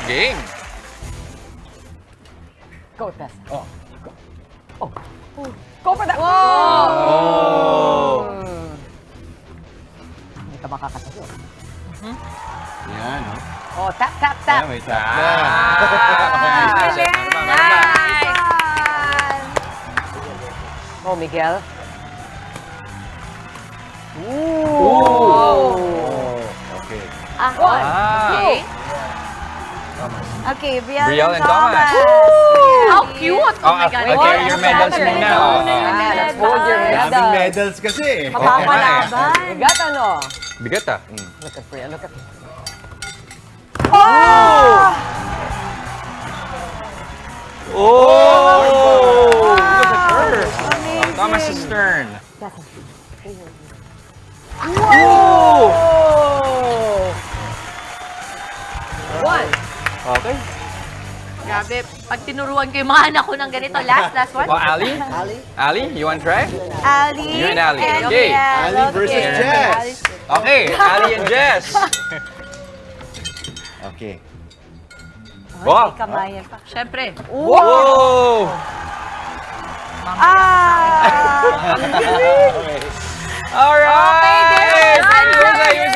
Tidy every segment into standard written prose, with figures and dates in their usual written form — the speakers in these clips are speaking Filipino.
Game. Go, Tess. Oh. Oh. Go for that. Oh! Hindi ka makakatayo. Yan, no? Oh, tap, tap, tap. May tap. Nice. Oh, Miguel. Oh. Okay. Okay. Okay, Brielle Brielle and and Thomas. Thomas. How cute! Oh my God. Okay, your medals muna. Let's hold your Daming medal. medals kasi. Mapapalaban. Bigat ano? Bigat ah. Look at Priya, look at him. Oh! Look at her. Thomas' turn. Oh! One. Okay. Grabe, pag tinuruan ko yung mga anak ko ng ganito, last one. Oh, Ali? Ali, you want to try? Ali. You and Ali. And Okay. Brielle. Ali versus Okay. Jess. Okay, Ali and Jess. Okay. Wow. Kamayan pa. Siyempre. Whoa! All right!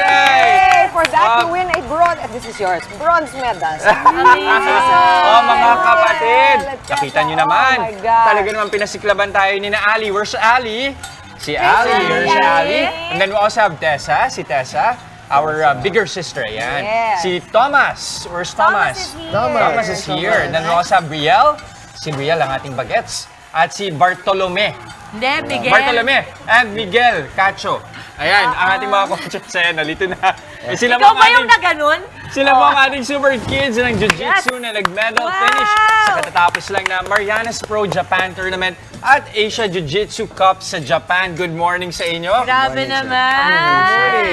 Hey, for that you win a bronze. This is yours. Bronze medal. Oh, mga kapatid! Nakita nyo naman. Oh my God. Talaga naman pinasiklaban tayo ni na Ali. Where's Ali? Si Ali. Here's si Ali. And then we also have Tessa. Si Tessa. Our bigger sister. Ayan. Yeah. Si Thomas. Where's Thomas? Thomas is here. And then we also have Brielle. Si Brielle ang ating bagets. At si Bartolome. Hindi, Miguel. Bartolome and Miguel Cacho. Ayan, ang ating mga coaches. Ayan, nalito na. Eh, sila Ikaw mga ba yung ating- na ganun? Sila po ang ating super kids ng Jiu-Jitsu na nag-medal finish sa katatapos lang na Marianas Pro Japan Tournament at Asia Jiu-Jitsu Cup sa Japan. Good morning sa inyo. Grabe naman.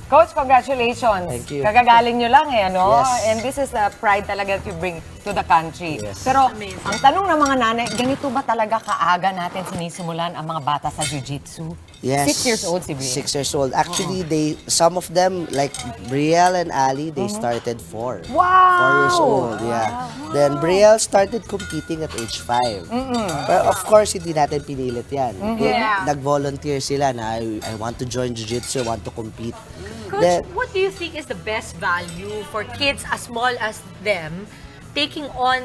Coach, congratulations. Thank you. Kagagaling nyo lang eh, ano? Yes. And this is a pride talaga that you bring to the country. Yes. Pero ang tanong ng mga nanay, ganito ba talaga kaaga natin sinisimulan ang mga bata sa jiu-jitsu? Yes. 6 years old si Bri. 6 years old. Actually, some of them, like Brielle and Ali, they started 4. Wow! 4 years old, yeah. Then Brielle started competing at age 5. But of course, hindi natin pinilit yan. Yeah. Nag-volunteer sila na I want to join jiu-jitsu, I want to compete. Coach, Then- what do you think is the best value for kids as small as them taking on,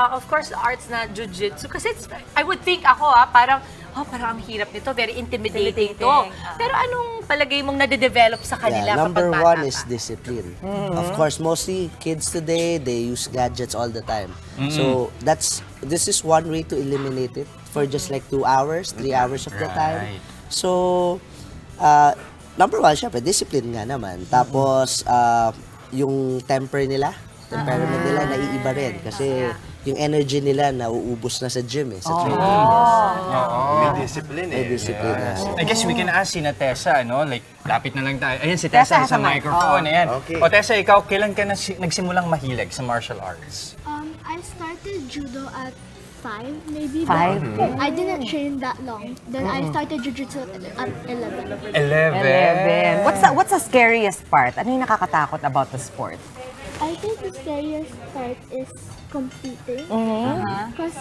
of course, the arts na jiu-jitsu? Kasi I would think ako, parang ang hirap nito, very intimidating to. Pero anong palagay mong nade-develop sa kanila Number kapag one bata is pa? discipline. Of course, mostly kids today, they use gadgets all the time. So this is one way to eliminate it for just like 2 hours, 3 hours of the time. Right. So, number one, syempre, discipline nga naman. Tapos, yung temperament nila, naiiba rin. Kasi yung energy nila nauubos na sa gym sa training. May discipline eh. May discipline na. I guess we can ask si na Tessa, no? Like, lapit na lang tayo. Ayan, si Tessa sa microphone. Ayan. Okay. O, Tessa, ikaw, kailan ka nagsimulang mahilig sa martial arts? I started judo at 5 maybe. 5? But I didn't train that long. Then I started jiu-jitsu at 11. 11. What's the scariest part? Ano yung nakakatakot about the sport? I think the scariest part is competing. Because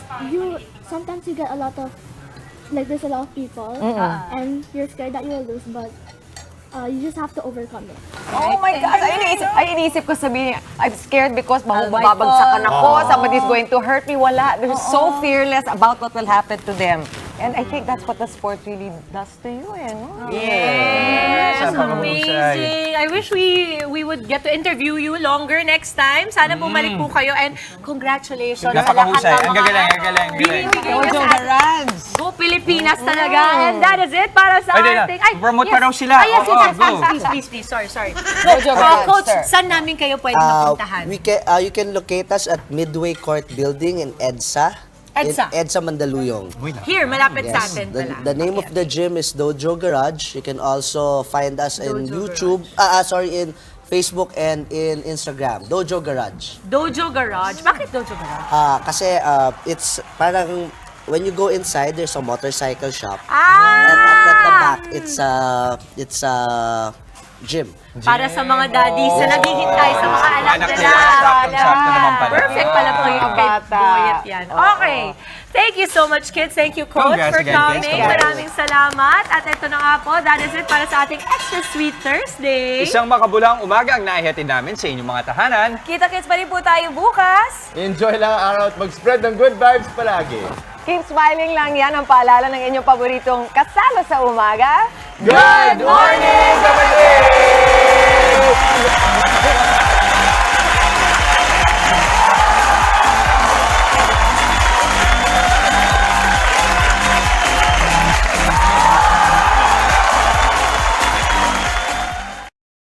sometimes you get a lot of, like there's a lot of people and you're scared that you will lose, but you just have to overcome it. Oh my gosh! Ay, iniisip ko sabihin, I'm scared because babagsakan ako, somebody's going to hurt me. Wala. They're so fearless about what will happen to them. And I think that's what the sport really does to you, no? Yes, Sa amazing. I wish we would get to interview you longer next time. Sana bumalik po kayo and congratulations sa lahat Napakahusay. ng Ang mga gagaling. binibigay niyo Jojo sa Garage! Go Pilipinas talaga. And that is it para sa Ay, ating... promote pa raw sila. Yes, Oo, go. please. Sorry. Jojo Garage, Coach, sir. saan namin kayo pwede mapuntahan? You can locate us at Midway Court Building in EDSA. EDSA. EDSA Mandaluyong. Here, malapit sa Yes. atin The, pala. the name of the gym is Dojo Garage. You can also find us in YouTube, in Facebook and in Instagram. Dojo Garage. Dojo Garage. Bakit Dojo Garage? Kasi it's parang when you go inside, there's a motorcycle shop. Ah! And at the back, it's a gym. Para sa mga daddies na naghihintay sa mga anak Anak nila. nila, sakto naman pala. Perfect pala po yung kay Bata. Boyet yan. Okay. Thank you so much, kids. Thank you, Coach, Congrats for again, kids. coming. Maraming salamat. At ito na nga po, that is it para sa ating Extra Sweet Thursday. Isang makabulang umaga ang naihatid namin sa inyong mga tahanan. Kita-kits pa rin po tayo bukas. Enjoy lang ang araw at mag-spread ng good vibes palagi. Keep smiling lang yan ang paalala ng inyong paboritong kasalo sa umaga. Good morning, kapatid!